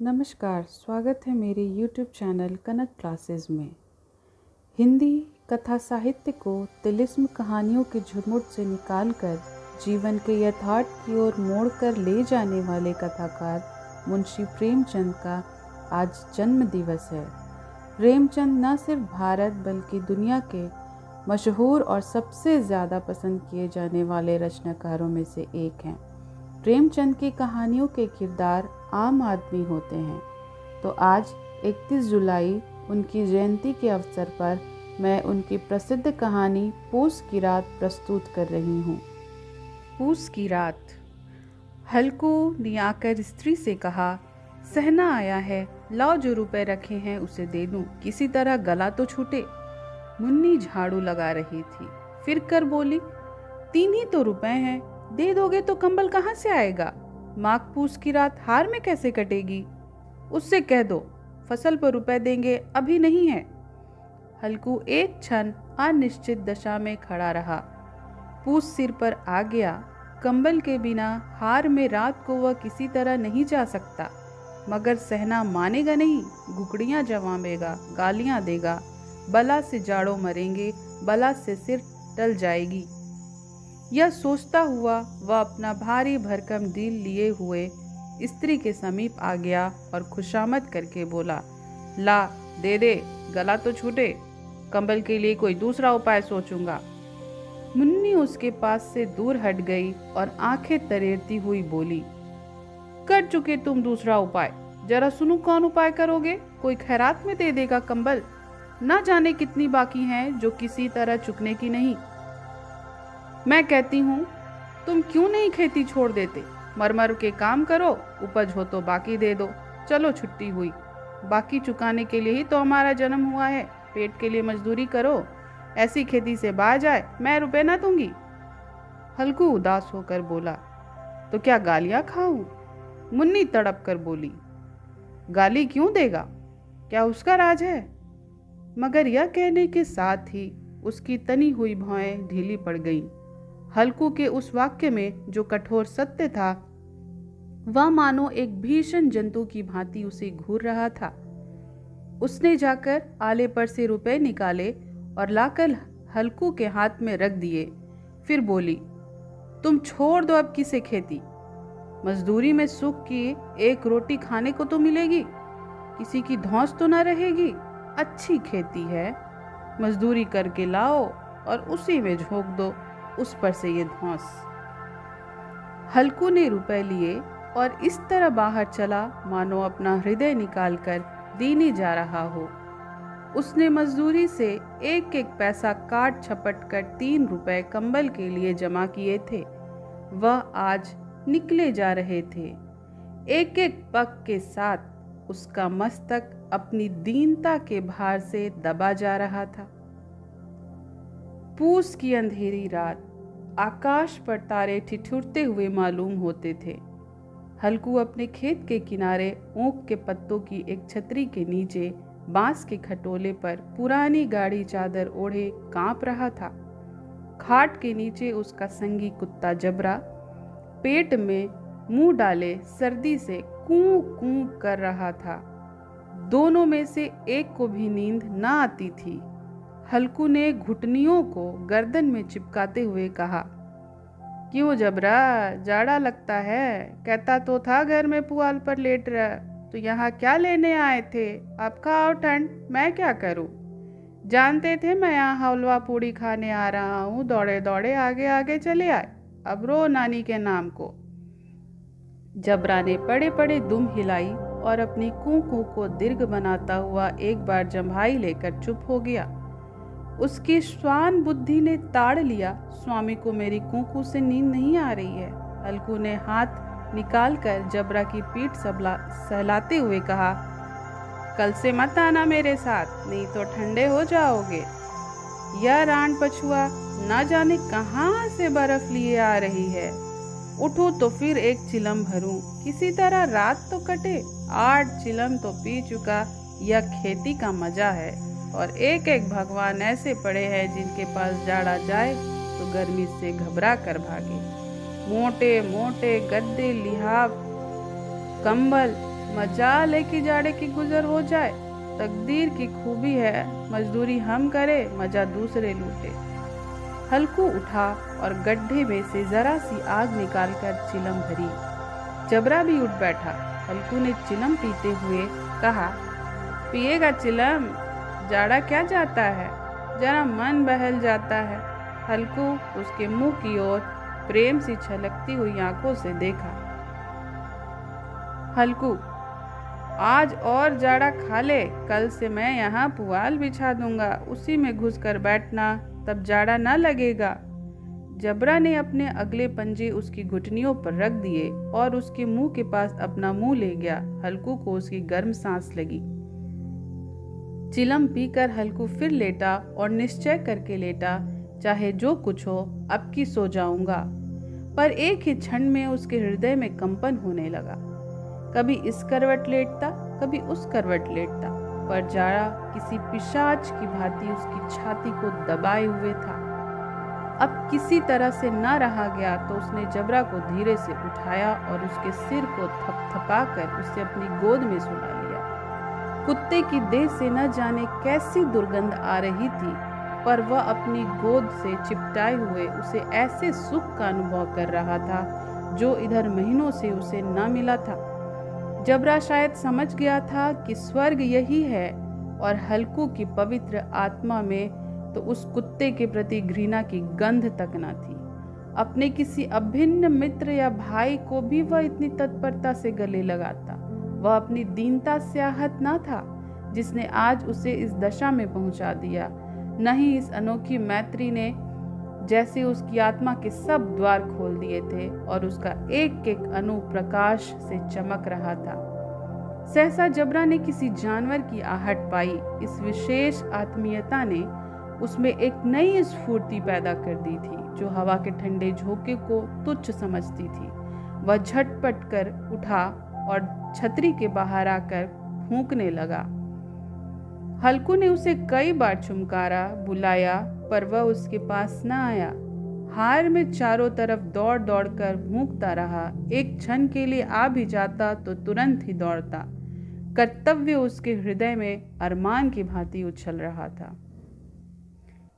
नमस्कार, स्वागत है मेरे YouTube चैनल कनक क्लासेस में। हिंदी कथा साहित्य को तिलिस्म कहानियों के झुरमुट से निकालकर जीवन के यथार्थ की ओर मोड़ कर ले जाने वाले कथाकार मुंशी प्रेमचंद का आज जन्म दिवस है। प्रेमचंद न सिर्फ भारत बल्कि दुनिया के मशहूर और सबसे ज़्यादा पसंद किए जाने वाले रचनाकारों में से एक हैं। प्रेमचंद की कहानियों के किरदार आम आदमी होते हैं। तो आज 31 जुलाई उनकी जयंती के अवसर पर मैं उनकी प्रसिद्ध कहानी पूस की रात प्रस्तुत कर रही हूँ। पूस की रात। हल्कू ने आकर स्त्री से कहा, सहना आया है, लाओ जो रुपए रखे हैं उसे दे दूं, किसी तरह गला तो छूटे। मुन्नी झाड़ू लगा रही थी, फिर कर बोली, 3 ही तो रुपए हैं, दे दोगे तो कंबल कहाँ से आएगा? माघ पूस की रात हार में कैसे कटेगी? उससे कह दो फसल पर रुपए देंगे, अभी नहीं है। हल्कू एक क्षण अनिश्चित दशा में खड़ा रहा। पूस सिर पर आ गया। कंबल के बिना हार में रात को वह किसी तरह नहीं जा सकता। मगर सहना मानेगा नहीं, घुकड़ियां जमावेगा, गालियां देगा, बला से जाड़ों मरेंगे, बला से सिर टल जाएगी। यह सोचता हुआ वह अपना भारी भरकम दिल लिए हुए स्त्री के समीप आ गया और खुशामद करके बोला, ला दे दे, गला तो छूटे, कंबल के लिए कोई दूसरा उपाय सोचूंगा। मुन्नी उसके पास से दूर हट गई और आंखें तरेरती हुई बोली, कर चुके तुम दूसरा उपाय, जरा सुनो कौन उपाय करोगे? कोई खैरात में दे देगा कंबल? ना जाने कितनी बाकी हैं जो किसी तरह चुकने की नहीं। मैं कहती हूँ तुम क्यों नहीं खेती छोड़ देते? मर के काम करो, उपज हो तो बाकी दे दो। चलो छुट्टी हुई, बाकी चुकाने के लिए ही तो हमारा जन्म हुआ है। पेट के लिए मजदूरी करो, ऐसी खेती से बाज आए, मैं रुपए ना दूंगी। हल्कू उदास होकर बोला, तो क्या गालियां खाऊं? मुन्नी तड़प कर बोली, गाली क्यों देगा? क्या उसका राज है? मगर यह कहने के साथ ही उसकी तनी हुई भौएं ढीली पड़ गईं। हल्कू के उस वाक्य में जो कठोर सत्य था, वह मानो एक भीषण जंतु की भांति उसे घूर रहा था। उसने जाकर आले पर से रुपए निकाले और लाकर हल्कू के हाथ में रख दिए। फिर बोली, तुम छोड़ दो अब किसे खेती। मजदूरी में सुख की एक रोटी खाने को तो मिलेगी, किसी की धौंस तो न रहेगी। अच्छी खेती है, मजदूरी करके लाओ और उसी में झोंक दो, उस पर से ये धौंस। हल्कू ने रुपए लिए और इस तरह बाहर चला मानो अपना हृदय निकालकर देने जा रहा हो। उसने मजदूरी से एक एक पैसा काट छपट कर 3 रुपए कंबल के लिए जमा किए थे। वह आज निकले जा रहे थे। एक एक पग के साथ उसका मस्तक अपनी दीनता के भार से दबा जा रहा था। पूस की अंधेरी रात, आकाश पर तारे ठिठुरते हुए मालूम होते थे। हल्कू अपने खेत के किनारे ऊख के पत्तों की एक छतरी के नीचे बांस के खटोले पर पुरानी गाढ़ी चादर ओढ़े कांप रहा था। खाट के नीचे उसका संगी कुत्ता जबरा पेट में मुंह डाले सर्दी से कूं कूं कर रहा था। दोनों में से एक को भी नींद न आती थी। हल्कू ने घुटनियों को गर्दन में चिपकाते हुए कहा, क्यों जबरा, जाड़ा लगता है? कहता तो था घर में पुआल पर लेट रहा, तो यहाँ क्या लेने आए थे? अब खाओ ठंड, मैं क्या करूं? जानते थे मैं यहाँ हलवा पूड़ी खाने आ रहा हूँ, दौड़े दौड़े आगे आगे चले आए, अब रो नानी के नाम को। जबरा ने पड़े पड़े दुम हिलाई और अपनी कूं कूं को दीर्घ बनाता हुआ एक बार जम्भाई लेकर चुप हो गया। उसकी श्वान बुद्धि ने ताड़ लिया, स्वामी को मेरी कूकू से नींद नहीं आ रही है। हल्कू ने हाथ निकालकर जबरा की पीठ सहलाते हुए कहा, कल से मत आना मेरे साथ, नहीं तो ठंडे हो जाओगे। यह रान पछुआ ना जाने कहाँ से बर्फ लिए आ रही है। उठो तो फिर एक चिलम भरूं, किसी तरह रात तो कटे। 8 चिलम तो पी चुका, यह खेती का मजा है। और एक एक भगवान ऐसे पड़े हैं जिनके पास जाड़ा जाए तो गर्मी से घबरा कर भागे। मोटे मोटे गद्दे, लिहाफ, कंबल मजाल है कि जाड़े की गुजर हो जाए। तकदीर की खूबी है, मजदूरी हम करे, मजा दूसरे लूटे। हल्कू उठा और गड्ढे में से जरा सी आग निकालकर चिलम भरी। जबरा भी उठ बैठा। हल्कू ने चिलम पीते हुए कहा, पिएगा चिलम? जाड़ा क्या जाता है, जरा मन बहल जाता है। हल्कू उसके मुंह की ओर प्रेम सी छलकती हुई आंखों से देखा। हल्कू, आज और जाड़ा खा ले, कल से मैं यहाँ पुआल बिछा दूंगा, उसी में घुस कर बैठना, तब जाड़ा ना लगेगा। जबरा ने अपने अगले पंजे उसकी घुटनियों पर रख दिए और उसके मुंह के पास अपना मुंह ले गया। हल्कू को उसकी गर्म सांस लगी। चिलम पीकर हल्कू फिर लेटा और निश्चय करके लेटा, चाहे जो कुछ हो, अब की सो जाऊंगा। पर एक ही क्षण में उसके हृदय में कंपन होने लगा। कभी इस करवट लेटता, कभी उस करवट लेटता, पर जाड़ा किसी पिशाच की भांति उसकी छाती को दबाए हुए था। अब किसी तरह से न रहा गया तो उसने जबरा को धीरे से उठाया और उसके सिर को थपथपाकर उसे अपनी गोद में सुला लिया। कुत्ते की देह से न जाने कैसी दुर्गंध आ रही थी, पर वह अपनी गोद से चिपटाए हुए उसे ऐसे सुख का अनुभव कर रहा था जो इधर महीनों से उसे न मिला था। जबरा शायद समझ गया था कि स्वर्ग यही है, और हल्कू की पवित्र आत्मा में तो उस कुत्ते के प्रति घृणा की गंध तक न थी। अपने किसी अभिन्न मित्र या भाई को भी वह इतनी तत्परता से गले लगाता। वह अपनी दीनता से आहत न था जिसने आज उसे इस दशा में पहुंचा दिया, न ही इस अनोखी मैत्री ने जैसे उसकी आत्मा के सब द्वार खोल दिए थे और उसका एक एक अणु प्रकाश से चमक रहा था। सहसा जबरा ने किसी जानवर की आहट पाई। इस विशेष आत्मीयता ने उसमें एक नई स्फूर्ति पैदा कर दी थी जो हवा के ठंडे झोंके को तुच्छ समझती थी। वह झटपट कर उठा और छतरी के बाहर आकर फूंकने लगा। हल्कू ने उसे कई बार चुमकारा, बुलाया, पर वह उसके पास न आया। हार में चारों तरफ दौड़ दौड़ कर भूखता रहा। एक क्षण के लिए आ भी जाता तो तुरंत ही दौड़ता। कर्तव्य उसके हृदय में अरमान की भांति उछल रहा था।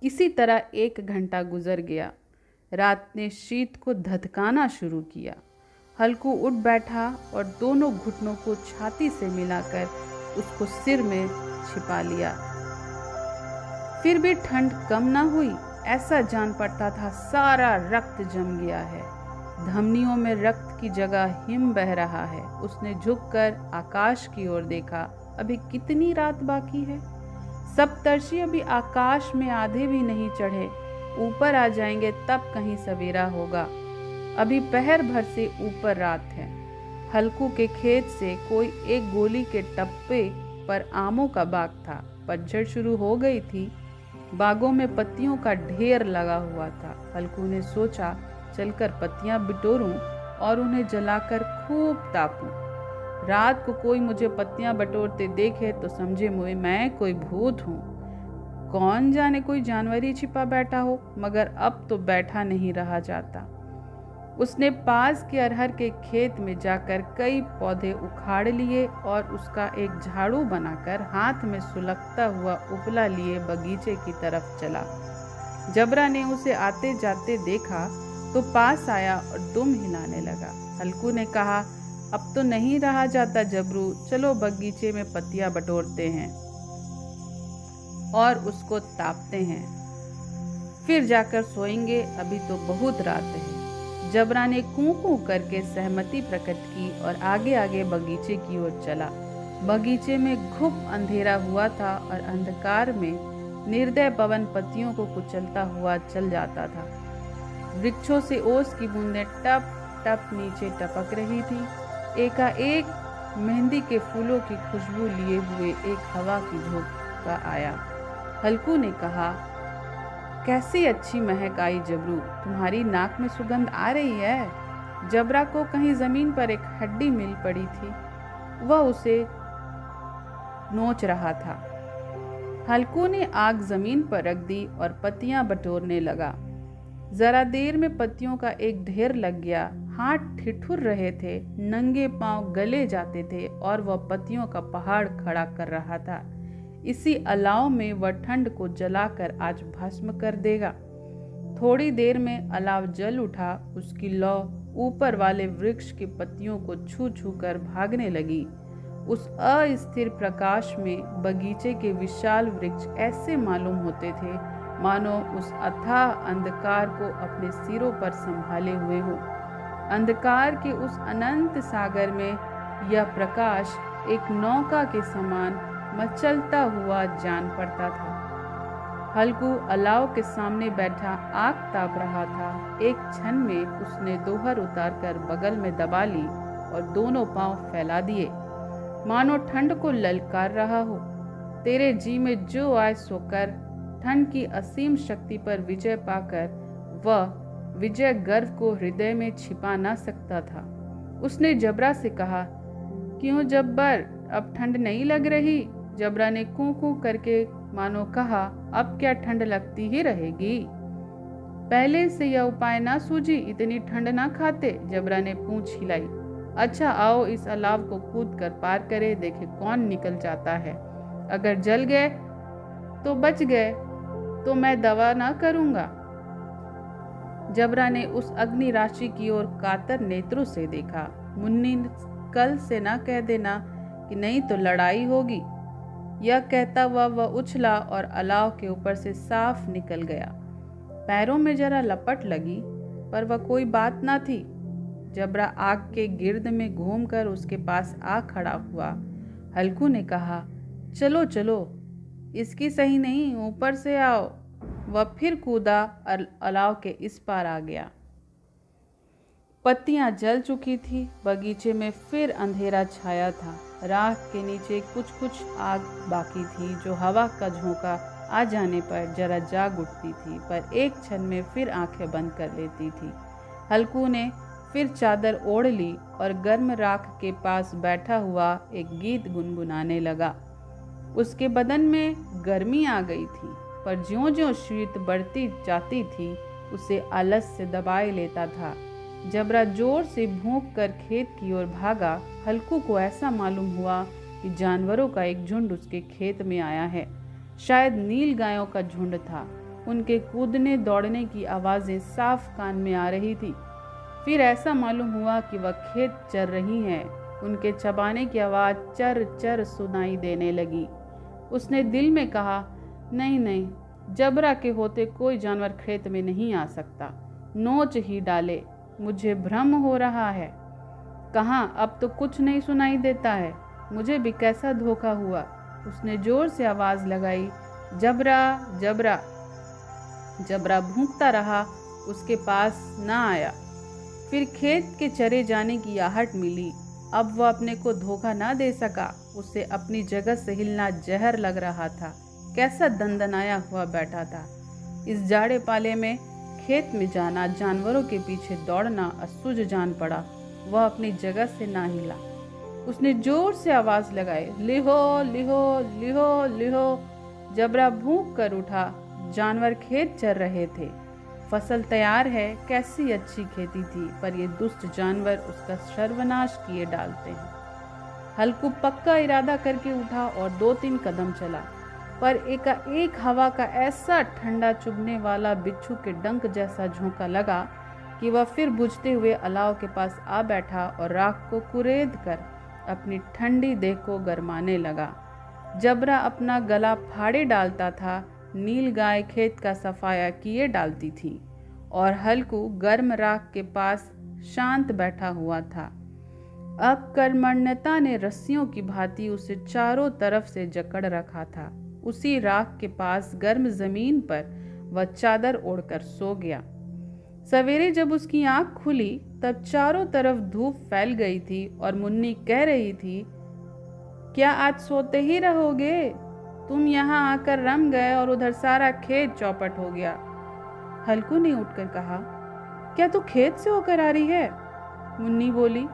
किसी तरह 1 घंटा गुजर गया। रात ने शीत को धधकाना शुरू किया। हल्कू उठ बैठा और दोनों घुटनों को छाती से मिलाकर उसको सिर में छिपा लिया। फिर भी ठंड कम न हुई। ऐसा जान पड़ता था सारा रक्त जम गया है। धमनियों में रक्त की जगह हिम बह रहा है। उसने झुककर आकाश की ओर देखा। अभी कितनी रात बाकी है? सप्तर्षि अभी आकाश में आधे भी नहीं चढ़े। ऊपर आ जाएंगे तब कहीं सवेरा होगा। अभी पहर भर से ऊपर रात है। हल्कू के खेत से कोई एक गोली के टप्पे पर आमों का बाग था। पतझड़ शुरू हो गई थी। बागों में पत्तियों का ढेर लगा हुआ था। हल्कू ने सोचा, चलकर पत्तियां बिटोरूं और उन्हें जलाकर खूब तापूं। रात को कोई मुझे पत्तियां बटोरते देखे तो समझे मैं कोई भूत हूँ। कौन जाने कोई जानवर ही छिपा बैठा हो, मगर अब तो बैठा नहीं रहा जाता। उसने पास के अरहर के खेत में जाकर कई पौधे उखाड़ लिए और उसका एक झाड़ू बनाकर हाथ में सुलगता हुआ उपला लिए बगीचे की तरफ चला। जबरा ने उसे आते जाते देखा तो पास आया और दुम हिलाने लगा। हल्कू ने कहा, अब तो नहीं रहा जाता जबरू, चलो बगीचे में पत्तियां बटोरते हैं और उसको तापते हैं, फिर जाकर सोएंगे, अभी तो बहुत रात है। जबरा ने कूं कूं करके सहमति प्रकट की और आगे आगे बगीचे की ओर चला। बगीचे में घुप अंधेरा हुआ था और अंधकार में निर्दय पवन पत्तियों को कुचलता हुआ चल जाता था। वृक्षों से ओस की बूंदें टप टप नीचे टपक रही थी। एकाएक मेहंदी के फूलों की खुशबू लिए हुए एक हवा की झोंका आया। हल्कू ने कहा, कैसी अच्छी महक आई जबरू, तुम्हारी नाक में सुगंध आ रही है। जबरा को कहीं जमीन पर एक हड्डी मिल पड़ी थी। वह उसे नोच रहा था। हल्कू ने आग जमीन पर रख दी और पत्तियां बटोरने लगा। जरा देर में पत्तियों का एक ढेर लग गया। हाथ ठिठुर रहे थे, नंगे पांव गले जाते थे और वह पत्तियों का पहाड़ खड़ा कर रहा था। इसी अलाव में वह ठंड को जलाकर आज भस्म कर देगा। थोड़ी देर में अलाव जल उठा, उसकी लौ ऊपर वाले वृक्ष की पत्तियों को छू छू कर भागने लगी। उस अस्थिर प्रकाश में बगीचे के विशाल वृक्ष ऐसे मालूम होते थे मानो उस अथाह अंधकार को अपने सिरों पर संभाले हुए हो। अंधकार के उस अनंत सागर में यह प्रकाश एक नौका के समान मचलता हुआ जान पड़ता था। हल्कू अलाव के सामने बैठा आग ताप रहा था। एक क्षण में उसने दोहर उतारकर बगल में दबा ली और दोनों पांव फैला दिए, मानो ठंड को ललकार रहा हो। तेरे जी में जो आए सो कर। ठंड की असीम शक्ति पर विजय पाकर वह विजय गर्व को हृदय में छिपा ना सकता था। उसने जबरा से कहा, क्यों जब्बर, अब ठंड नहीं लग रही? जबरा ने कूं कूं करके मानो कहा, अब क्या ठंड लगती ही रहेगी? पहले से यह उपाय ना सूझी, इतनी ठंड ना खाते। जबरा ने पूंछ हिलाई। अच्छा आओ इस अलाव को कूद कर पार करे, देखे कौन निकल जाता है। अगर जल गए तो बच गए, तो मैं दवा ना करूंगा। जबरा ने उस अग्नि राशि की ओर कातर नेत्रों से देखा। मुन्नी, कल से ना कह देना कि नहीं तो लड़ाई होगी। यह कहता हुआ वह उछला और अलाव के ऊपर से साफ निकल गया। पैरों में जरा लपट लगी, पर वह कोई बात ना थी। जबरा आग के गिर्द में घूमकर उसके पास आ खड़ा हुआ। हल्कू ने कहा, चलो चलो, इसकी सही नहीं, ऊपर से आओ। वह फिर कूदा और अलाव के इस पार आ गया। पत्तियां जल चुकी थी। बगीचे में फिर अंधेरा छाया था। राख के नीचे कुछ कुछ आग बाकी थी, जो हवा का झोंका आ जाने पर जरा जाग उठती थी, पर एक क्षण में फिर आंखें बंद कर लेती थी। हल्कू ने फिर चादर ओढ़ ली और गर्म राख के पास बैठा हुआ एक गीत गुनगुनाने लगा। उसके बदन में गर्मी आ गई थी, पर ज्यों-ज्यों शीत बढ़ती जाती थी, उसे आलस से दबाए लेता था। जबरा जोर से भौंक कर खेत की ओर भागा। हल्कू को ऐसा मालूम हुआ कि जानवरों का एक झुंड उसके खेत में आया है। शायद नील गायों का झुंड था। उनके कूदने दौड़ने की आवाजें साफ कान में आ रही थी। फिर ऐसा मालूम हुआ कि वह खेत चर रही हैं। उनके चबाने की आवाज चर चर सुनाई देने लगी। उसने दिल में कहा, नहीं नहीं, जबरा के होते कोई जानवर खेत में नहीं आ सकता। नोच ही डाले, मुझे भ्रम हो रहा है। कहाँ, अब तो कुछ नहीं सुनाई देता है। मुझे भी कैसा धोखा हुआ। उसने जोर से आवाज लगाई, जबरा जबरा। जबरा भूंकता रहा, उसके पास ना आया। फिर खेत के चरे जाने की आहट मिली। अब वह अपने को धोखा ना दे सका। उसे अपनी जगह से हिलना जहर लग रहा था। कैसा दंदनाया हुआ बैठा था। इस जाड़े पाले में खेत में जाना, जानवरों के पीछे दौड़ना असुझ जान पड़ा। वह अपनी जगह से ना हिला। उसने जोर से आवाज लगाई, लिहो लिहो लिहो लिहो। जबरा भूख कर उठा। जानवर खेत चर रहे थे। फसल तैयार है, कैसी अच्छी खेती थी, पर ये दुष्ट जानवर उसका सर्वनाश किए डालते हैं। हल्कू पक्का इरादा करके उठा और 2-3 कदम चला, पर एकाएक हवा का ऐसा ठंडा चुभने वाला बिच्छू के डंक जैसा झोंका लगा कि वह फिर बुझते हुए अलाव के पास आ बैठा और राख को कुरेद कर अपनी ठंडी देह को गरमाने लगा। जबरा अपना गला फाड़े डालता था। नील गाय खेत का सफाया किए डालती थी और हल्कू गर्म राख के पास शांत बैठा हुआ था। अब कर्मण्यता ने रस्सियों की भांति उसे चारों तरफ से जकड़ रखा था। उसी राख के पास गर्म जमीन पर वह चादर ओढ़कर सो गया। सवेरे जब उसकी आंख खुली तब चारों तरफ धूप फैल गई थी और मुन्नी कह रही थी, क्या आज सोते ही रहोगे? तुम यहाँ आकर रम गए और उधर सारा खेत चौपट हो गया। हल्कू ने उठकर कहा, क्या तू खेत से होकर आ रही है? मुन्नी बोली,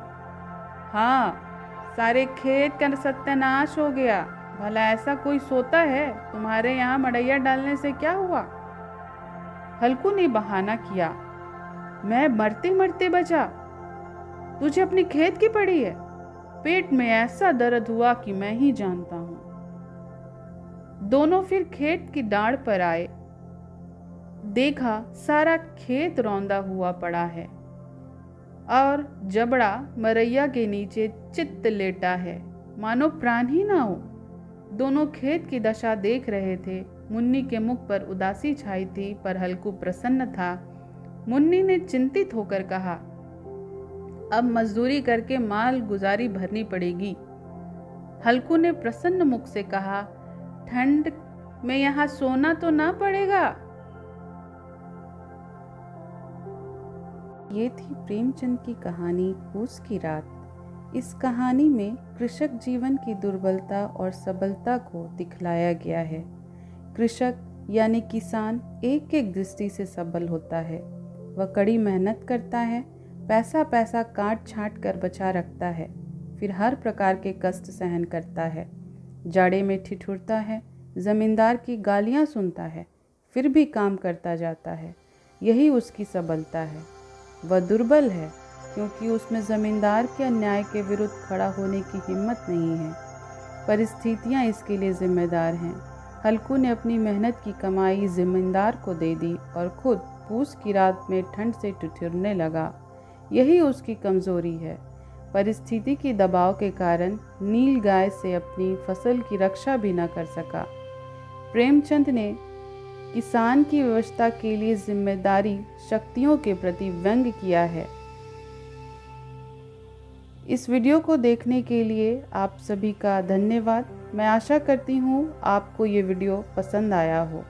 हाँ, सारे खेत का सत्यानाश हो गया। भला ऐसा कोई सोता है? तुम्हारे यहाँ मड़ैया डालने से क्या हुआ? हल्कू ने बहाना किया, मैं मरते मरते बचा। तुझे अपने खेत की पड़ी है? पेट में ऐसा दर्द हुआ कि मैं ही जानता हूं। दोनों फिर खेत की डाढ़ पर आए। देखा सारा खेत रौंदा हुआ पड़ा है और जबड़ा मरैया के नीचे चित्त लेटा है, मानो प्राण ही ना हो। दोनों खेत की दशा देख रहे थे। मुन्नी के मुख पर उदासी छाई थी, पर हल्कू प्रसन्न था। मुन्नी ने चिंतित होकर कहा, अब मजदूरी करके माल गुजारी भरनी पड़ेगी। हल्कू ने प्रसन्न मुख से कहा, ठंड में यहाँ सोना तो ना पड़ेगा। ये थी प्रेमचंद की कहानी पूस की रात। इस कहानी में कृषक जीवन की दुर्बलता और सबलता को दिखलाया गया है। कृषक यानी किसान एक एक दृष्टि से सबल होता है। वह कड़ी मेहनत करता है, पैसा पैसा काट छांट कर बचा रखता है, फिर हर प्रकार के कष्ट सहन करता है। जाड़े में ठिठुरता है, जमींदार की गालियां सुनता है, फिर भी काम करता जाता है। यही उसकी सबलता है। वह दुर्बल है क्योंकि उसमें जमींदार के अन्याय के विरुद्ध खड़ा होने की हिम्मत नहीं है। परिस्थितियां इसके लिए जिम्मेदार हैं। हल्कू ने अपनी मेहनत की कमाई जमींदार को दे दी और खुद पूस की रात में ठंड से ठिठुरने लगा। यही उसकी कमजोरी है। परिस्थिति की दबाव के कारण नील गाय से अपनी फसल की रक्षा भी न कर सका। प्रेमचंद ने किसान की व्यवस्था के लिए जिम्मेदारी शक्तियों के प्रति व्यंग्य किया है। इस वीडियो को देखने के लिए आप सभी का धन्यवाद। मैं आशा करती हूँ आपको ये वीडियो पसंद आया हो।